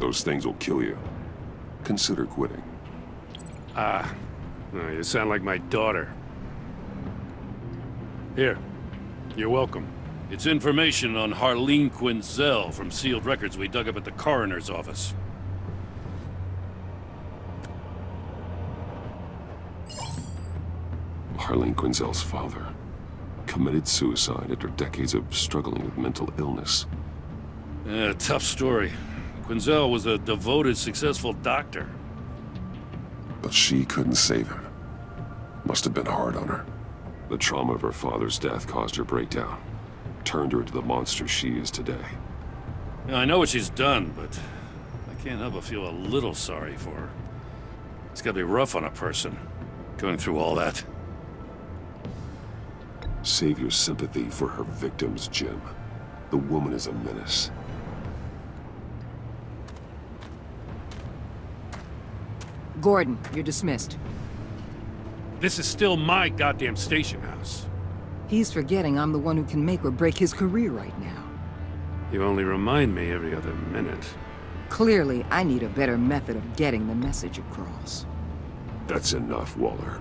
Those things will kill you. Consider quitting. You sound like my daughter. Here, you're welcome. It's information on Harley Quinzel from sealed records we dug up at the coroner's office. Harley Quinzel's father committed suicide after decades of struggling with mental illness. Yeah, tough story. Quinzel was a devoted, successful doctor. But she couldn't save him. Must have been hard on her. The trauma of her father's death caused her breakdown. Turned her into the monster she is today. Yeah, I know what she's done, but I can't help but feel a little sorry for her. It's gotta be rough on a person, going through all that. Save your sympathy for her victims, Jim. The woman is a menace. Gordon, you're dismissed. This is still my goddamn station house. He's forgetting I'm the one who can make or break his career right now. You only remind me every other minute. Clearly, I need a better method of getting the message across. That's enough, Waller.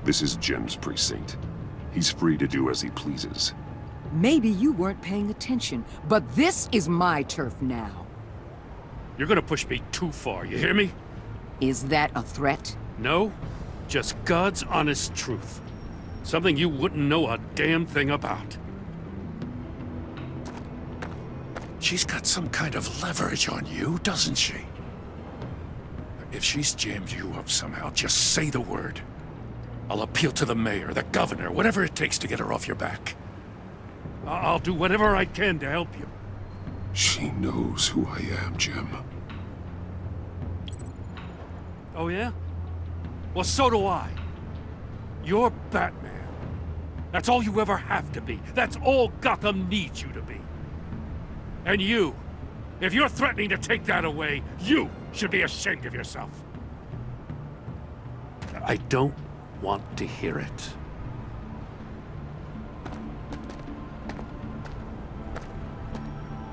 This is Jim's precinct. He's free to do as he pleases. Maybe you weren't paying attention, but this is my turf now. You're gonna push me too far, you hear me? Is that a threat? No, just God's honest truth. Something you wouldn't know a damn thing about. She's got some kind of leverage on you, doesn't she? If she's jammed you up somehow, just say the word. I'll appeal to the mayor, the governor, whatever it takes to get her off your back. I'll do whatever I can to help you. She knows who I am, Jim. Oh yeah? Well, so do I. You're Batman. That's all you ever have to be. That's all Gotham needs you to be. And you, if you're threatening to take that away, you should be ashamed of yourself. I don't want to hear it.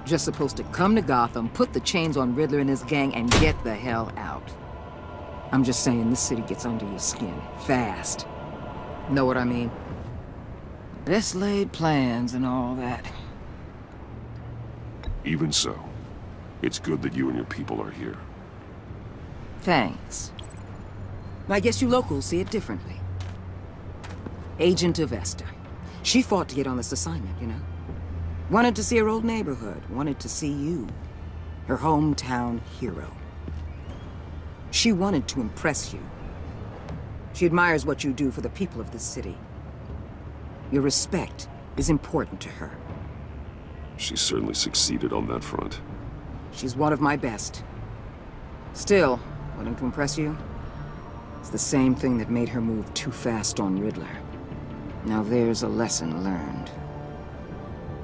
Just supposed to come to Gotham, put the chains on Riddler and his gang, and get the hell out. I'm just saying, this city gets under your skin. Fast. Know what I mean? Best laid plans and all that. Even so, it's good that you and your people are here. Thanks. I guess you locals see it differently. Agent Avesta. She fought to get on this assignment, you know? Wanted to see her old neighborhood. Wanted to see you. Her hometown hero. She wanted to impress you. She admires what you do for the people of this city. Your respect is important to her. She certainly succeeded on that front. She's one of my best. Still, wanting to impress you? It's the same thing that made her move too fast on Riddler. Now there's a lesson learned.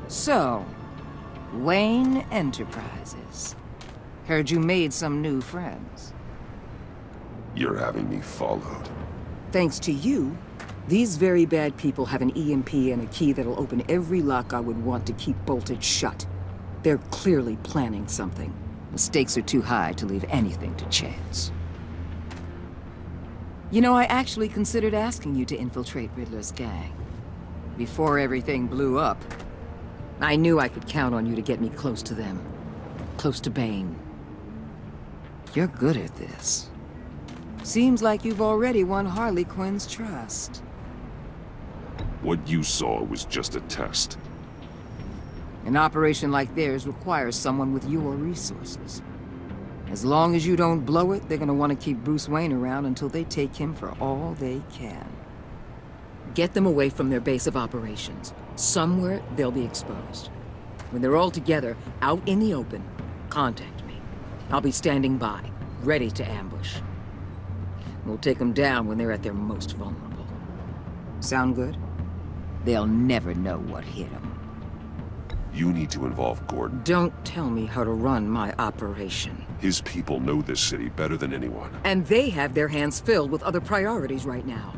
So, Wayne Enterprises. Heard you made some new friends. You're having me followed. Thanks to you, these very bad people have an EMP and a key that'll open every lock I would want to keep bolted shut. They're clearly planning something. The stakes are too high to leave anything to chance. You know, I actually considered asking you to infiltrate Riddler's gang. Before everything blew up, I knew I could count on you to get me close to them. Close to Bane. You're good at this. Seems like you've already won Harley Quinn's trust. What you saw was just a test. An operation like theirs requires someone with your resources. As long as you don't blow it, they're gonna want to keep Bruce Wayne around until they take him for all they can. Get them away from their base of operations. Somewhere they'll be exposed. When they're all together, out in the open, contact me. I'll be standing by, ready to ambush. We'll take them down when they're at their most vulnerable. Sound good? They'll never know what hit them. You need to involve Gordon. Don't tell me how to run my operation. His people know this city better than anyone. And they have their hands filled with other priorities right now.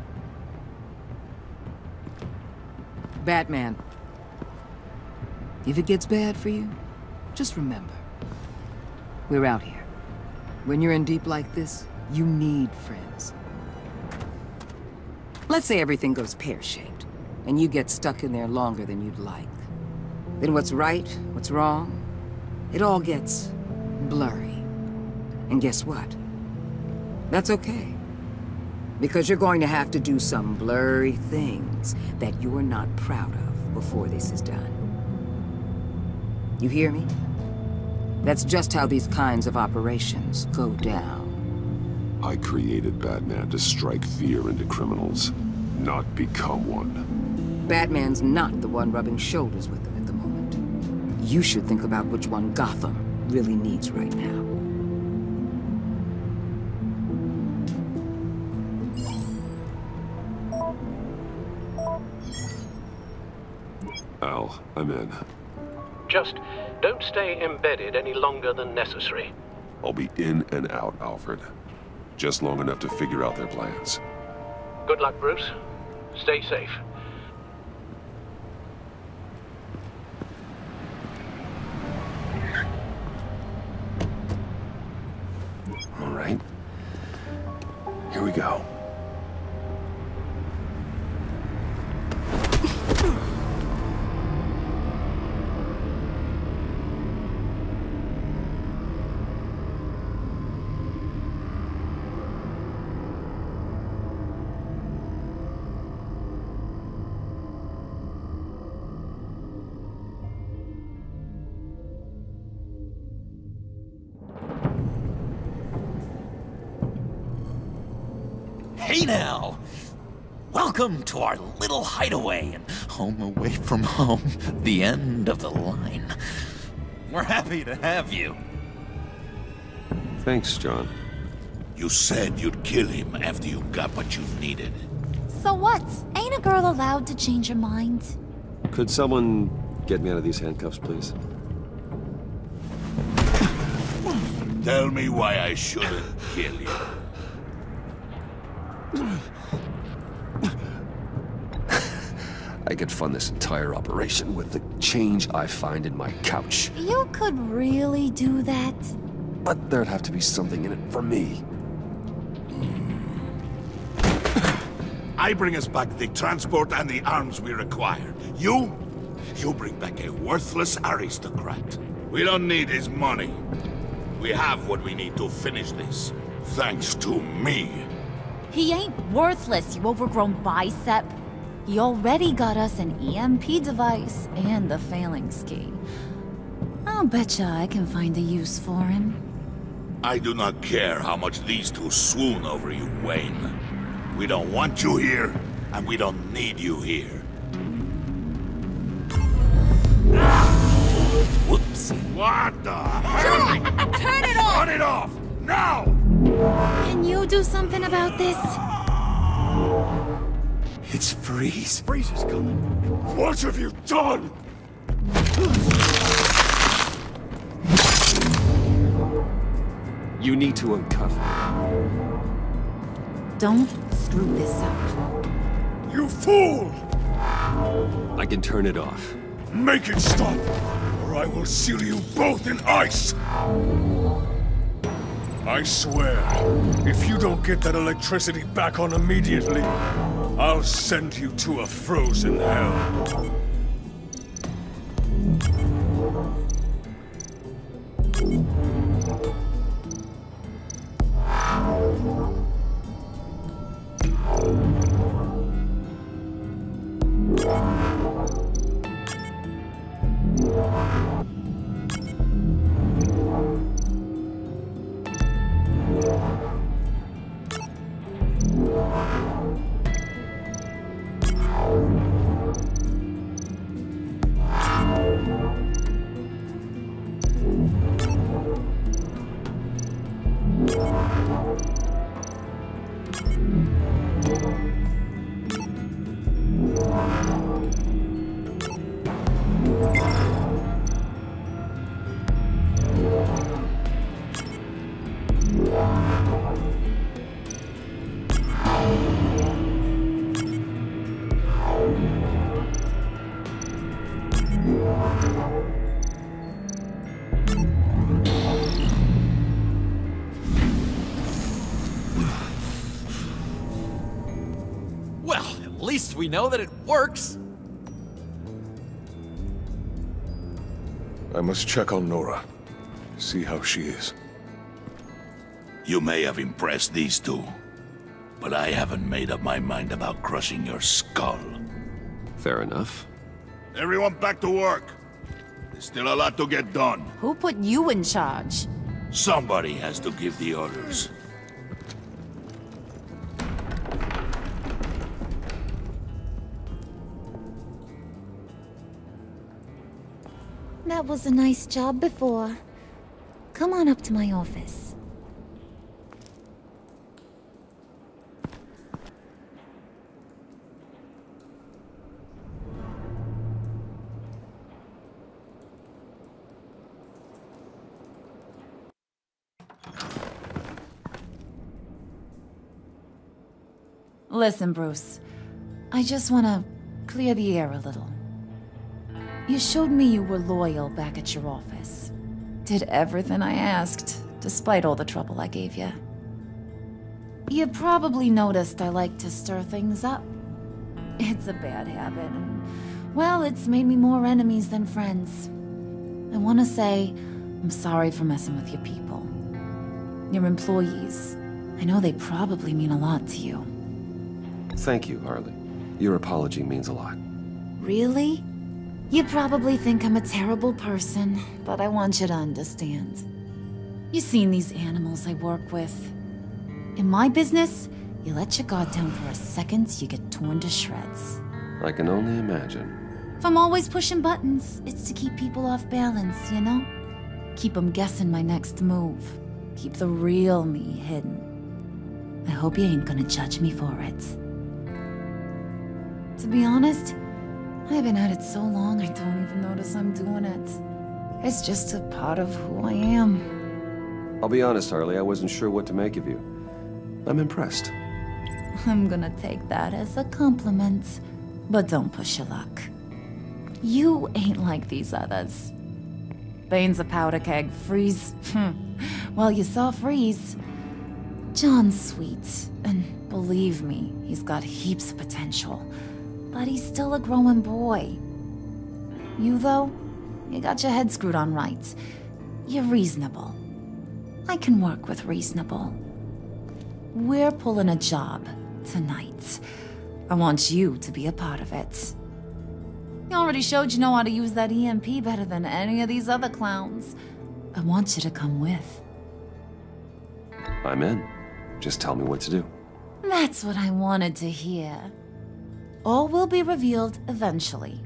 Batman. If it gets bad for you, just remember, we're out here. When you're in deep like this, you need friends. Let's say everything goes pear-shaped, and you get stuck in there longer than you'd like. Then what's right, what's wrong, it all gets blurry. And guess what? That's okay. Because you're going to have to do some blurry things that you're not proud of before this is done. You hear me? That's just how these kinds of operations go down. I created Batman to strike fear into criminals, not become one. Batman's not the one rubbing shoulders with them at the moment. You should think about which one Gotham really needs right now. Al, I'm in. Just don't stay embedded any longer than necessary. I'll be in and out, Alfred. Just long enough to figure out their plans. Good luck, Bruce. Stay safe. All right. Here we go. Hey now! Welcome to our little hideaway and home away from home, the end of the line. We're happy to have you. Thanks, John. You said you'd kill him after you got what you needed. So what? Ain't a girl allowed to change her mind? Could someone get me out of these handcuffs, please? Tell me why I shouldn't kill you. I could fund this entire operation with the change I find in my couch. You could really do that? But there'd have to be something in it for me. I bring us back the transport and the arms we require. You bring back a worthless aristocrat. We don't need his money. We have what we need to finish this. Thanks to me. He ain't worthless, you overgrown bicep. He already got us an EMP device and the phalanx key. I'll betcha I can find a use for him. I do not care how much these two swoon over you, Wayne. We don't want you here, and we don't need you here. Whoopsie. What the hell? Turn it off! Turn it off! Now! Can you do something about this? It's Freeze. Freeze is coming. What have you done? You need to uncuff me. Don't screw this up. You fool! I can turn it off. Make it stop, or I will seal you both in ice! I swear, if you don't get that electricity back on immediately, I'll send you to a frozen hell. least we know that it works. I must check on Nora. See how she is. You may have impressed these two, but I haven't made up my mind about crushing your skull. Fair enough. Everyone back to work. There's still a lot to get done. Who put you in charge? Somebody has to give the orders. That was a nice job before. Come on up to my office. Listen, Bruce. I just want to clear the air a little. You showed me you were loyal back at your office. Did everything I asked, despite all the trouble I gave you. You probably noticed I like to stir things up. It's a bad habit, and, well, it's made me more enemies than friends. I want to say I'm sorry for messing with your people. Your employees. I know they probably mean a lot to you. Thank you, Harley. Your apology means a lot. Really? You probably think I'm a terrible person, but I want you to understand. You've seen these animals I work with. In my business, you let your guard down for a second, you get torn to shreds. I can only imagine. If I'm always pushing buttons, it's to keep people off balance, you know? Keep them guessing my next move. Keep the real me hidden. I hope you ain't gonna judge me for it. To be honest, I've been at it so long I don't even notice I'm doing it. It's just a part of who I am. I'll be honest, Harley, I wasn't sure what to make of you. I'm impressed. I'm gonna take that as a compliment, but don't push your luck. You ain't like these others. Bane's a powder keg, Freeze. Well, you saw Freeze. John's sweet, and believe me, he's got heaps of potential. But he's still a growing boy. You, though, you got your head screwed on right. You're reasonable. I can work with reasonable. We're pulling a job tonight. I want you to be a part of it. You already showed you know how to use that EMP better than any of these other clowns. I want you to come with. I'm in. Just tell me what to do. That's what I wanted to hear. All will be revealed eventually.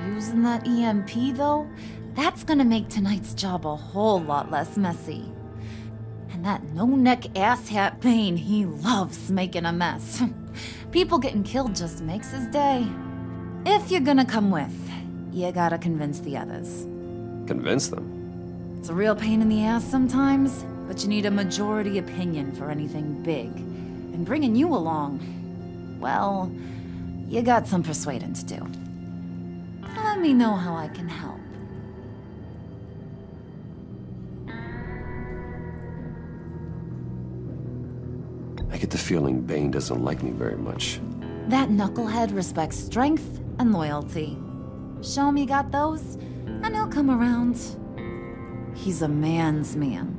Using that EMP, though, that's gonna make tonight's job a whole lot less messy. And that no-neck asshat Bane, he loves making a mess. People getting killed just makes his day. If you're gonna come with, you gotta convince the others. Convince them? It's a real pain in the ass sometimes, but you need a majority opinion for anything big. And bringing you along, well, you got some persuading to do. Let me know how I can help. I get the feeling Bane doesn't like me very much. That knucklehead respects strength and loyalty. Show him you got those, and he'll come around. He's a man's man.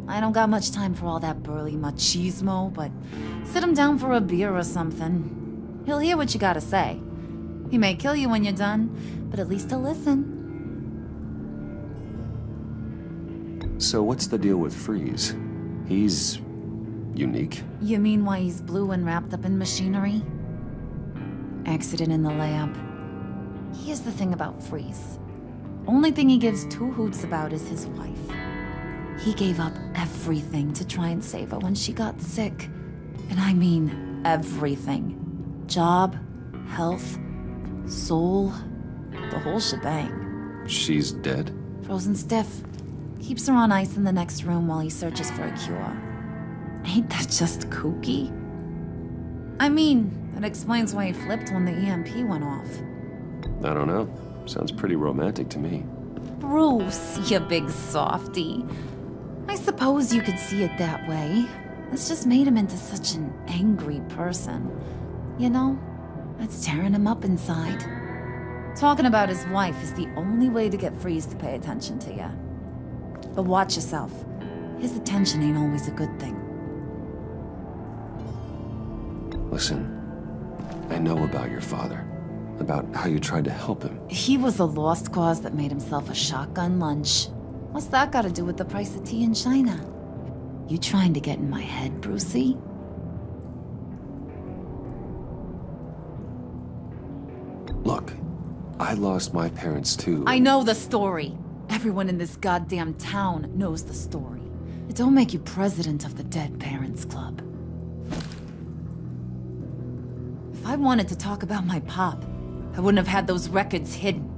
I don't got much time for all that burly machismo, but sit him down for a beer or something. He'll hear what you gotta say. He may kill you when you're done, but at least he'll listen. So what's the deal with Freeze? He's unique? You mean why he's blue and wrapped up in machinery? Accident in the lab. Here's the thing about Freeze. Only thing he gives two hoots about is his wife. He gave up everything to try and save her when she got sick. And I mean everything. Job, health, soul, the whole shebang. She's dead? Frozen stiff. Keeps her on ice in the next room while he searches for a cure. Ain't that just kooky? I mean, that explains why he flipped when the EMP went off. I don't know. Sounds pretty romantic to me. Bruce, you big softy. I suppose you could see it that way. It's just made him into such an angry person. You know, that's tearing him up inside. Talking about his wife is the only way to get Freeze to pay attention to you. But watch yourself. His attention ain't always a good thing. Listen, I know about your father. About how you tried to help him. He was a lost cause that made himself a shotgun lunch. What's that got to do with the price of tea in China? You trying to get in my head, Brucey? Look, I lost my parents too. I know the story. Everyone in this goddamn town knows the story. It don't make you president of the Dead Parents Club. If I wanted to talk about my pop, I wouldn't have had those records hidden.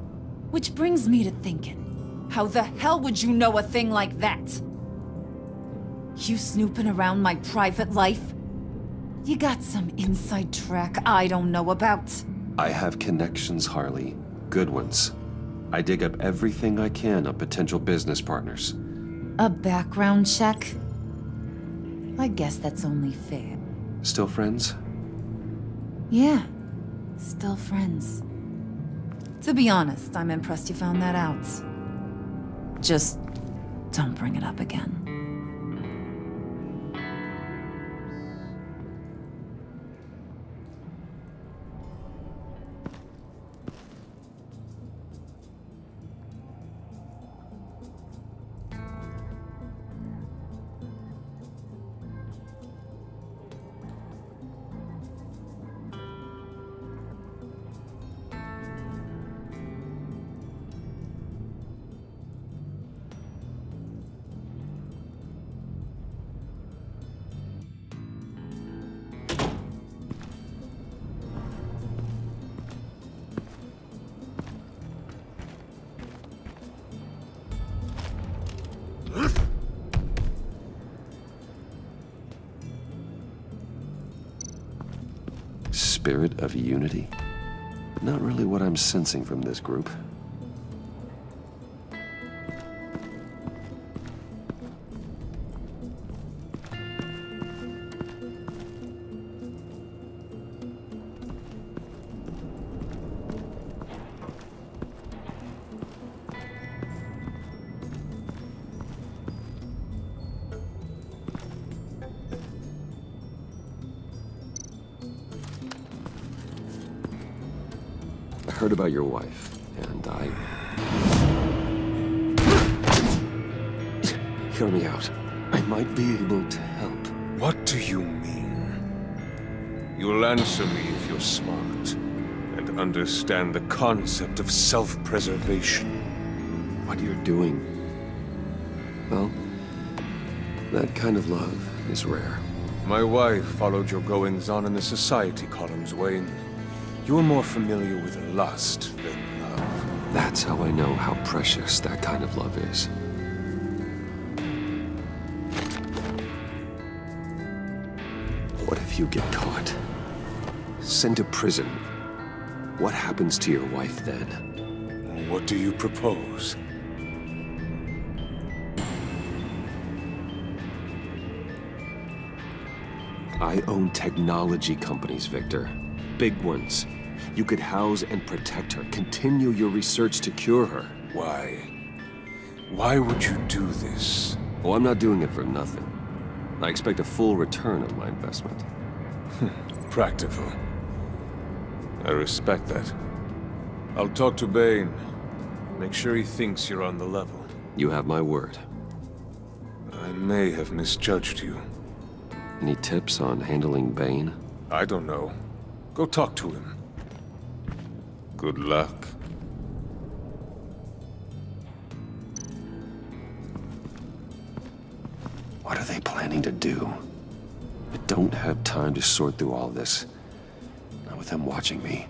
Which brings me to thinking, how the hell would you know a thing like that? You snooping around my private life? You got some inside track I don't know about. I have connections, Harley. Good ones. I dig up everything I can on potential business partners. A background check? I guess that's only fair. Still friends? Yeah, still friends. To be honest, I'm impressed you found that out. Just don't bring it up again. Spirit of unity? Not really what I'm sensing from this group. I heard about your wife, and Hear me out. I might be able to help. What do you mean? You'll answer me if you're smart, and understand the concept of self-preservation. What you're doing... well, that kind of love is rare. My wife followed your goings-on in the society columns, Wayne. You were more familiar with lust than love. That's how I know how precious that kind of love is. What if you get caught? Sent to prison? What happens to your wife then? What do you propose? I own technology companies, Victor. Big ones. You could house and protect her, continue your research to cure her. Why? Why would you do this? Oh, I'm not doing it for nothing. I expect a full return on my investment. Practical. I respect that. I'll talk to Bane. Make sure he thinks you're on the level. You have my word. I may have misjudged you. Any tips on handling Bane? I don't know. Go talk to him. Good luck. What are they planning to do? I don't have time to sort through all this. Not with them watching me.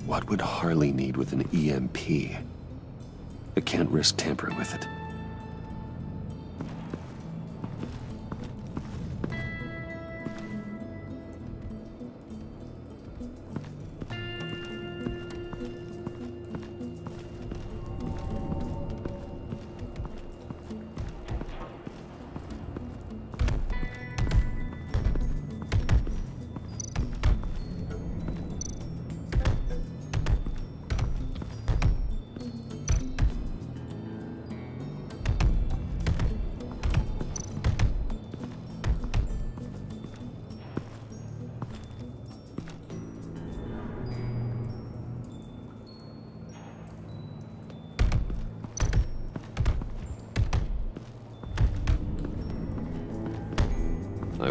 What would Harley need with an EMP? I can't risk tampering with it.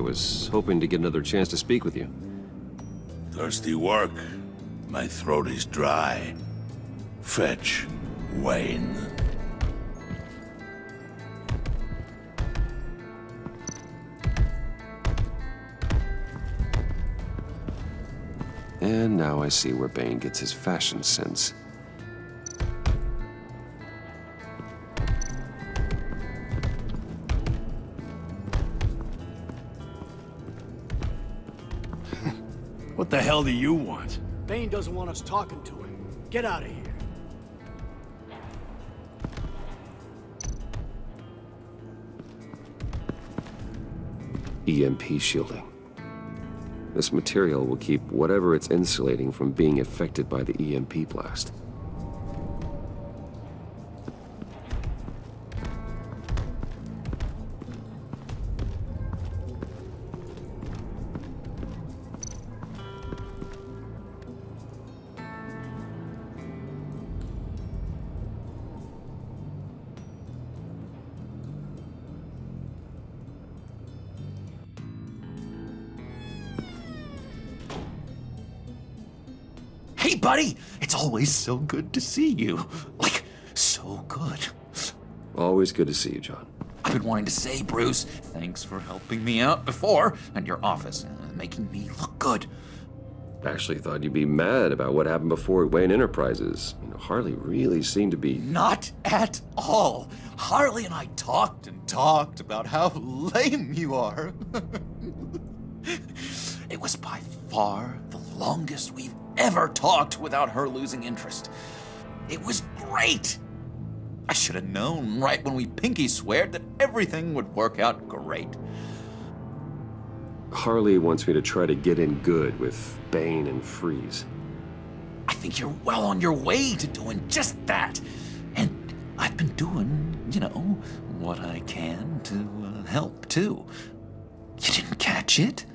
was hoping to get another chance to speak with you. Thirsty work. My throat is dry. Fetch Wayne. And now I see where Bane gets his fashion sense. What the hell do you want? Bane doesn't want us talking to him. Get out of here. EMP shielding. This material will keep whatever it's insulating from being affected by the EMP blast. Hey, buddy! It's always so good to see you. Like, so good. Always good to see you, John. I've been wanting to say, Bruce, thanks for helping me out before, and your office, making me look good. Actually thought you'd be mad about what happened before at Wayne Enterprises. You know, Harley really seemed to be... Not at all. Harley and I talked and talked about how lame you are. It was by far the longest we've ever talked without her losing interest. It was great. I should have known right when we pinky sweared that everything would work out great. Harley wants me to try to get in good with Bane and Freeze. I think you're well on your way to doing just that. And I've been doing, you know, what I can to help, too. You didn't catch it?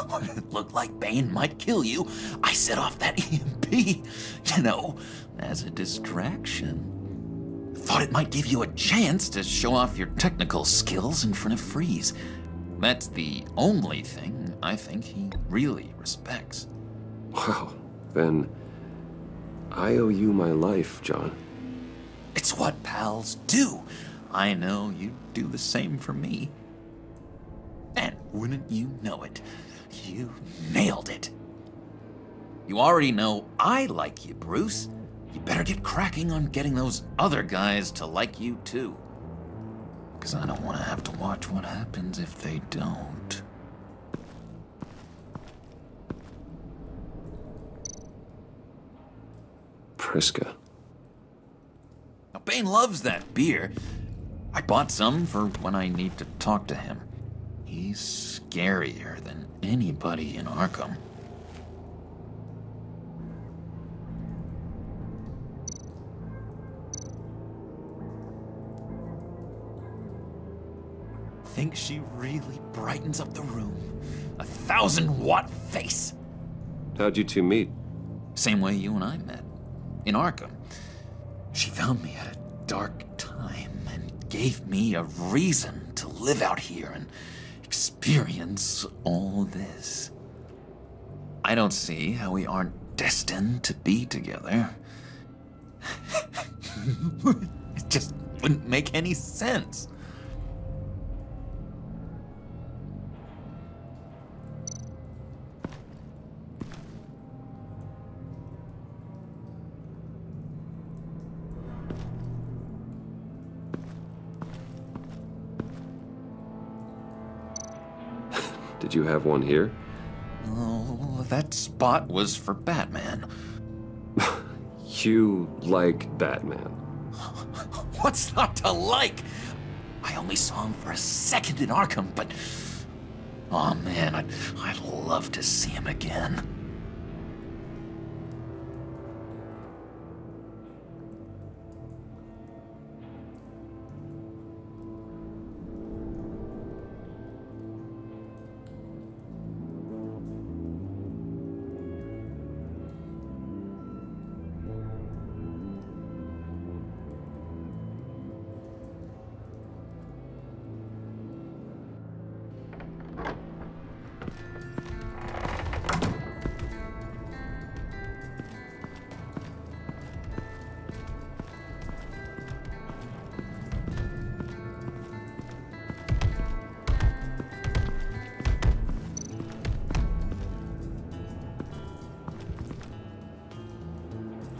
When it looked like Bane might kill you, I set off that EMP, you know, as a distraction. Thought it might give you a chance to show off your technical skills in front of Freeze. That's the only thing I think he really respects. Wow, then I owe you my life, John. It's what pals do. I know you'd do the same for me. And wouldn't you know it, you nailed it. You already know I like you, Bruce. You better get cracking on getting those other guys to like you, too. Because I don't want to have to watch what happens if they don't. Priska. Now, Bane loves that beer. I bought some for when I need to talk to him. He's scarier than anybody in Arkham. Think she really brightens up the room. 1,000-watt face. How'd you two meet? Same way you and I met. In Arkham. She found me at a dark time and gave me a reason to live out here and experience all this. I don't see how we aren't destined to be together. It just wouldn't make any sense. Did you have one here? Oh, that spot was for Batman. You like Batman? What's not to like? I only saw him for a second in Arkham, but... oh man, I'd love to see him again.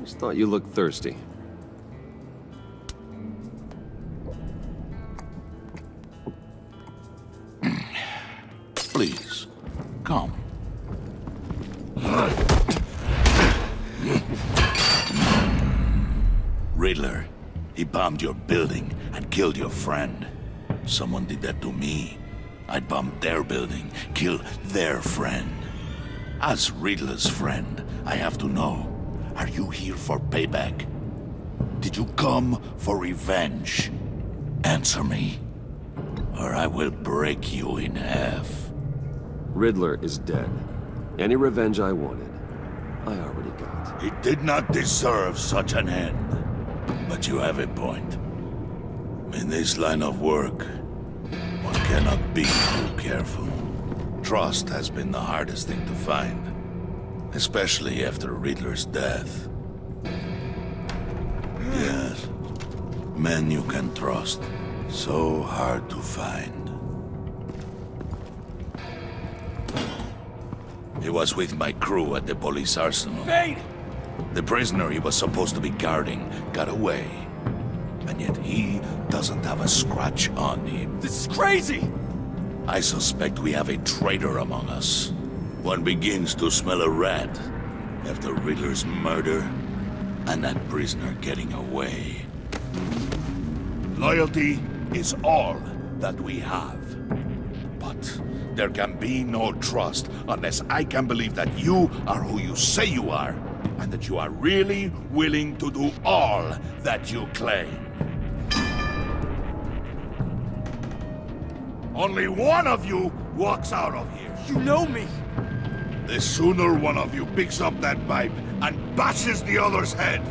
Just thought you looked thirsty. Please, come. Riddler, he bombed your building and killed your friend. Someone did that to me. I'd bomb their building, kill their friend. As Riddler's friend, I have to know, are you here for payback? Did you come for revenge? Answer me, or I will break you in half. Riddler is dead. Any revenge I wanted, I already got. He did not deserve such an end. But you have a point. In this line of work, one cannot be too careful. Trust has been the hardest thing to find, especially after Riddler's death. Yes, men you can trust, so hard to find. He was with my crew at the police arsenal. Kane! The prisoner he was supposed to be guarding got away. And yet he doesn't have a scratch on him. This is crazy! I suspect we have a traitor among us. One begins to smell a rat after Riddler's murder and that prisoner getting away. Loyalty is all that we have. But there can be no trust unless I can believe that you are who you say you are, and that you are really willing to do all that you claim. Only one of you walks out of here. You know me! The sooner one of you picks up that pipe and bashes the other's head,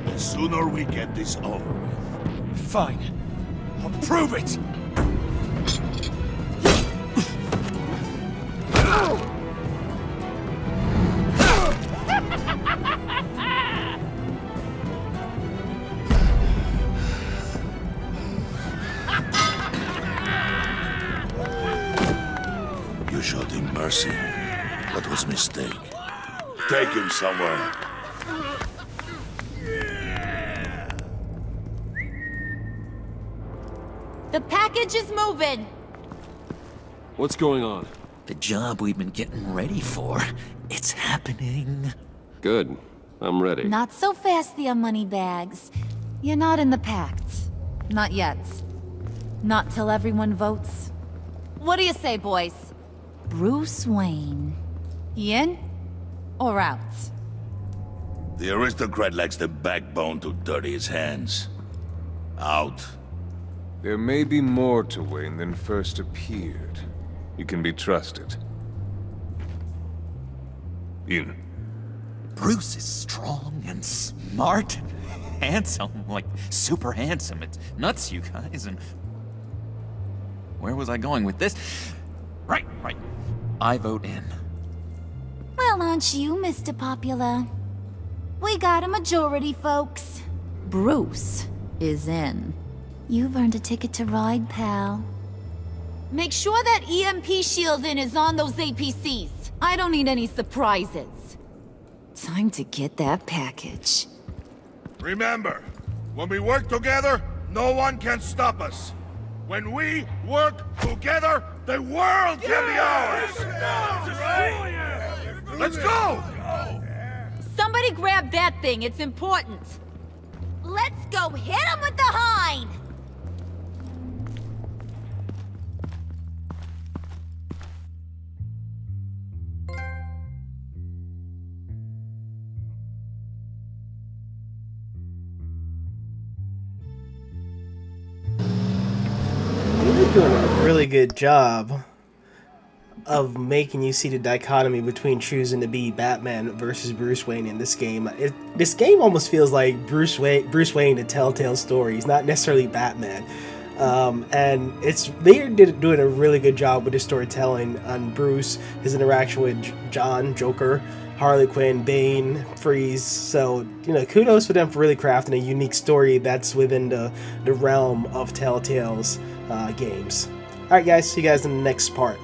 the sooner we get this over with. Fine. I'll prove it! You showed him mercy. That was a mistake. Take him somewhere. The package is moving! What's going on? The job we've been getting ready for, it's happening. Good. I'm ready. Not so fast, the moneybags. You're not in the Pact. Not yet. Not till everyone votes. What do you say, boys? Bruce Wayne. In or out? The aristocrat lacks the backbone to dirty his hands. Out. There may be more to Wayne than first appeared. You can be trusted. In. Bruce is strong and smart and handsome, like super handsome. It's nuts, you guys, and... Where was I going with this? Right. I vote in. Well, aren't you, Mr. Popular? We got a majority, folks. Bruce is in. You've earned a ticket to ride, pal. Make sure that EMP shielding is on those APCs. I don't need any surprises. Time to get that package. Remember, when we work together, no one can stop us. When we work together, the world can be ours! Let's go! Somebody grab that thing, it's important. Let's go hit him with the hind! Doing a really good job of making you see the dichotomy between choosing to be Batman versus Bruce Wayne in this game. This game almost feels like Bruce Wayne, the Telltale stories, not necessarily Batman. And they're doing a really good job with the storytelling on Bruce, his interaction with John, Joker, Harley Quinn, Bane, Freeze. So, kudos for them for really crafting a unique story that's within the realm of Telltale's games. Alright guys, see you guys in the next part.